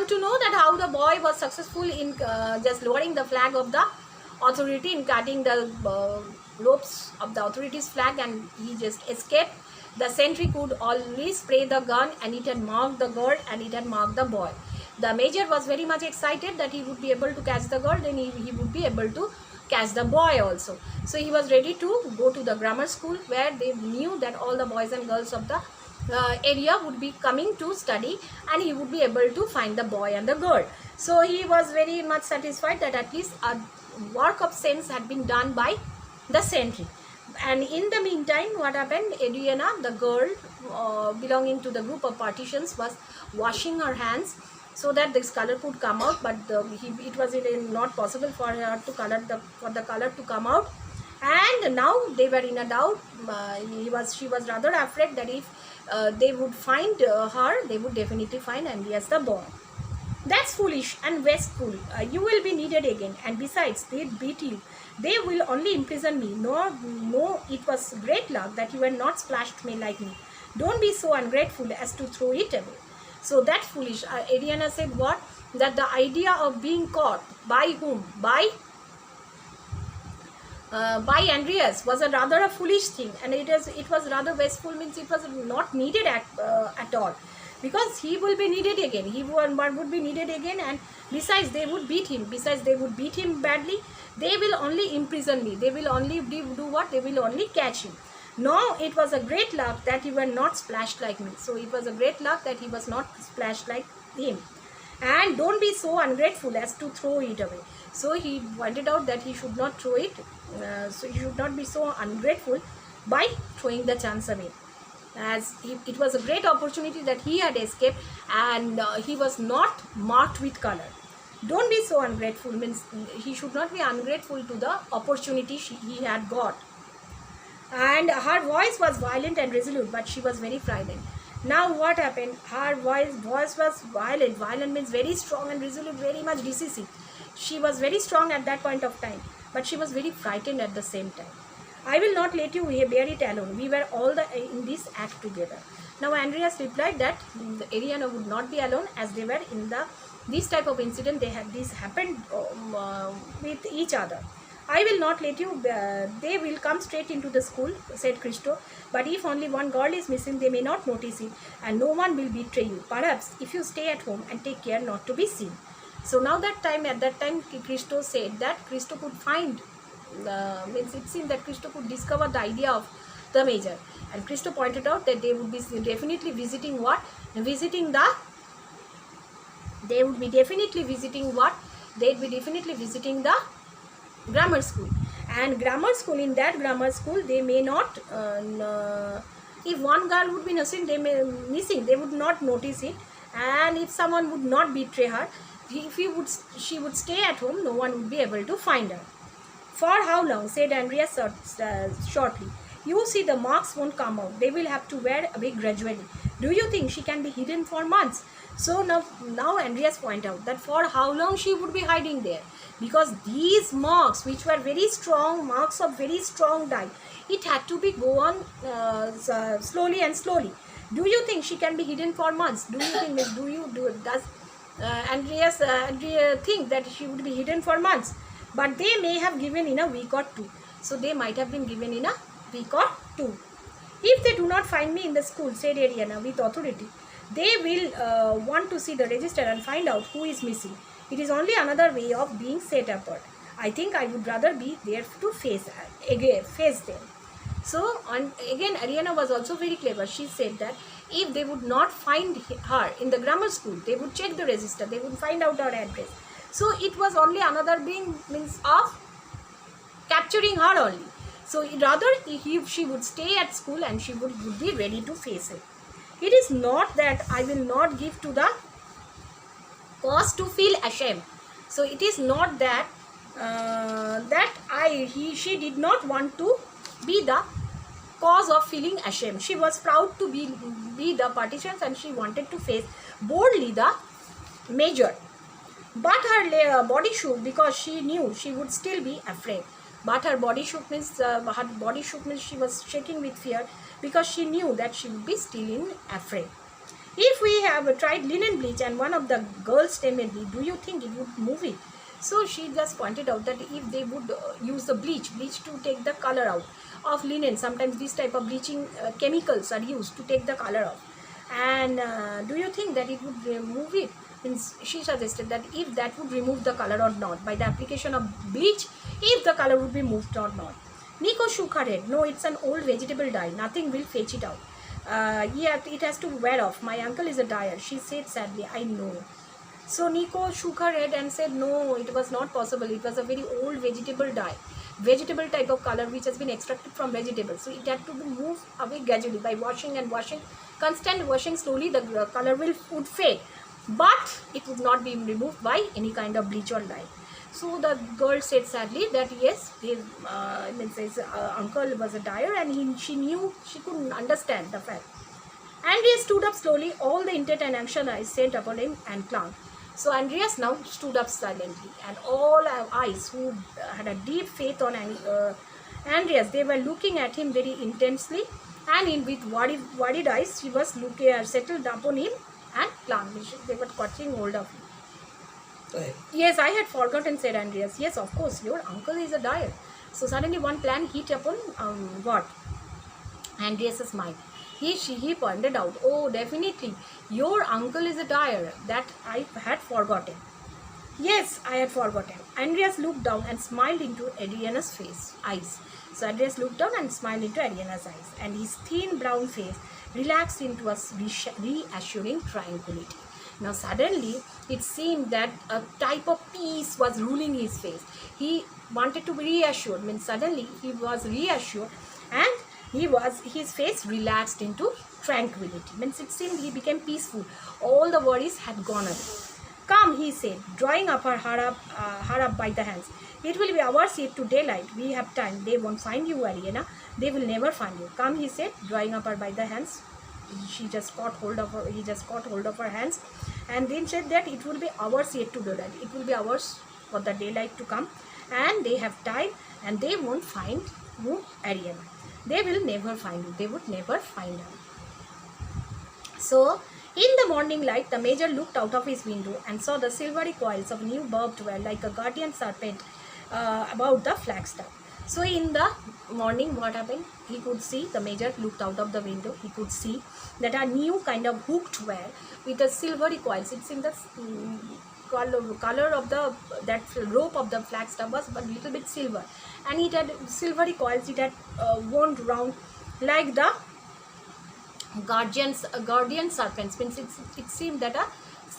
want to know that how the boy was successful in just lowering the flag of the authority, in cutting the ropes of the authority's flag, and he just escaped. The sentry could always spray the gun, and it had marked the girl and it had marked the boy. The major was very much excited that he would be able to catch the girl, then he would be able to catch the boy also. So he was ready to go to the grammar school, where they knew that all the boys and girls of the area would be coming to study, and he would be able to find the boy and the girl. So he was very much satisfied that at least a work of sense had been done by the sentry. And in the meantime, what happened, Adriana, the girl belonging to the group of partitions, was washing her hands so that this color could come out, but it was not possible for her to for the color to come out. And now they were in a doubt. She was rather afraid that if they would find her, they would definitely find Andreas the boy. That's foolish and wasteful. You will be needed again, and besides, they beat you. They will only imprison me. No, it was great luck that you were not splashed me like me. Don't be so ungrateful as to throw it away. So that's foolish. Adriana said what? That the idea of being caught by whom? By Andreas was rather a foolish thing, and it was rather wasteful, means it was not needed at all, because he will be needed again. He would be needed again, and besides they would beat him. Besides they would beat him badly. They will only imprison me. They will only do what? They will only catch him. No, it was a great luck that you were not splashed like me. So it was a great luck that he was not splashed like him. And don't be so ungrateful as to throw it away. So he pointed out that he should not throw it. So he should not be so ungrateful by throwing the chance away, as it was a great opportunity that he had escaped, and he was not marked with color. Don't be so ungrateful, means he should not be ungrateful to the opportunity he had got. And her voice was violent and resolute, but she was very frightened. Now what happened? Her voice was violent. Violent means very strong, and resolute, very much decisive. She was very strong at that point of time, but she was very frightened at the same time. I will not let you bear it alone. We were all in this act together. Now Andreas replied that Adriana would not be alone, as they were in this type of incident. This happened with each other. I will not let you. They will come straight into the school, said Christo. But if only one girl is missing, they may not notice it, and no one will betray you. Perhaps if you stay at home and take care not to be seen. So now at that time, Christo said that Christo could find. Means it seemed that Christo could discover the idea of the major, and Christo pointed out that they would be definitely visiting what? They would be definitely visiting what? They'd be definitely visiting the grammar school. And grammar school, in that grammar school, they may not, if one girl would be missing, they would not notice it, and if someone would not betray her, she would stay at home, no one would be able to find her. For how long? Said Andreas shortly. You see, the marks won't come out. They will have to wear away gradually. Do you think she can be hidden for months? So now Andreas point out that for how long she would be hiding there, because these marks, which were very strong marks of very strong dye, it had to be go on slowly and slowly. Do you think she can be hidden for months? Do you think? Does Andreas think that she would be hidden for months? But they may have given in a week or two. So they might have been given in a week or two. If they do not find me in the school, said Adriana with authority, they will want to see the register and find out who is missing. It is only another way of being set apart. I think I would rather be there to face them. So again, Adriana was also very clever. She said that if they would not find her in the grammar school, they would check the register. They would find out her address. So it was only another means of capturing her only. So rather she would stay at school, and she would be ready to face it. It is not that I will not give to the cause to feel ashamed. So it is not that she did not want to be the cause of feeling ashamed. She was proud to be the partitions, and she wanted to face boldly the major. But her body shook, because she knew she would still be afraid. But her body shook means she was shaking with fear, because she knew that she would be still afraid. If we have tried linen bleach and one of the girls timidly, do you think it would move it? So she just pointed out that if they would use the bleach to take the color out of linen, sometimes this type of bleaching chemicals are used to take the color off. And do you think that it would remove it? Means she suggested that if that would remove the color or not by the application of bleach, if the color would be moved or not. Nico shook her head. No, it's an old vegetable dye. Nothing will fetch it out. Yeah, it has to wear off. My uncle is a dyer. She said sadly. I know. So Nico shook her head and said, no, it was not possible. It was a very old vegetable dye. Vegetable type of color which has been extracted from vegetables. So it had to be moved away gradually by washing and washing. Constant washing, slowly the color would fade. But it would not be removed by any kind of bleach or dye. So the girl said sadly that yes, his uncle was a dyer, and she knew, she couldn't understand the fact. Andreas stood up slowly, all the intent and anxious eyes sent upon him and clung. So Andreas now stood up silently, and all eyes who had a deep faith on Andreas, they were looking at him very intensely, and with worried eyes, she was looking settled upon him and clung. They were catching hold of him. Yes, I had forgotten, said Andreas. Yes, of course, your uncle is a dyer. So suddenly one plan hit upon what? Andreas's mind. He pointed out, oh, definitely, your uncle is a dyer. That I had forgotten. Yes, I had forgotten. Andreas looked down and smiled into Adriana's eyes. So Andreas looked down and smiled into Adriana's eyes, and his thin brown face relaxed into a reassuring tranquility. Now suddenly it seemed that a type of peace was ruling his face. He wanted to be reassured. Means suddenly he was reassured, and his face relaxed into tranquility. Means it seemed he became peaceful. All the worries had gone away. Come, he said, drawing up her up by the hands. It will be hours yet to daylight. We have time. They won't find you, Ariana. They will never find you. Come, he said, drawing up her by the hands. He just caught hold of her hands, and then said that it will be hours yet to daylight. It will be hours for the daylight to come, and they have time, and they won't find you, Ariana. They will never find you. They would never find her. So, in the morning light, the major looked out of his window and saw the silvery coils of new barbed wire like a guardian serpent about the flagstaff. So in the morning, what happened? He could see, the major looked out of the window. He could see that a new kind of hooked wire with a silvery coils. It's in the color of that rope of the flagstaff was but little bit silver, and it had silvery coils. It had wound round like the guardian serpents. Means it seemed that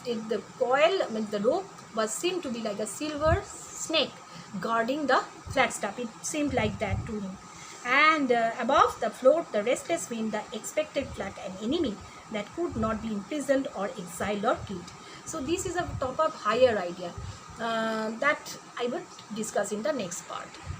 the coil, means the rope, was seemed to be like a silver snake guarding the flagstaff. It seemed like that to him. And above the float, the restless wind, the expected flag, an enemy that could not be imprisoned or exiled or killed. So this is a top of higher idea that I would discuss in the next part.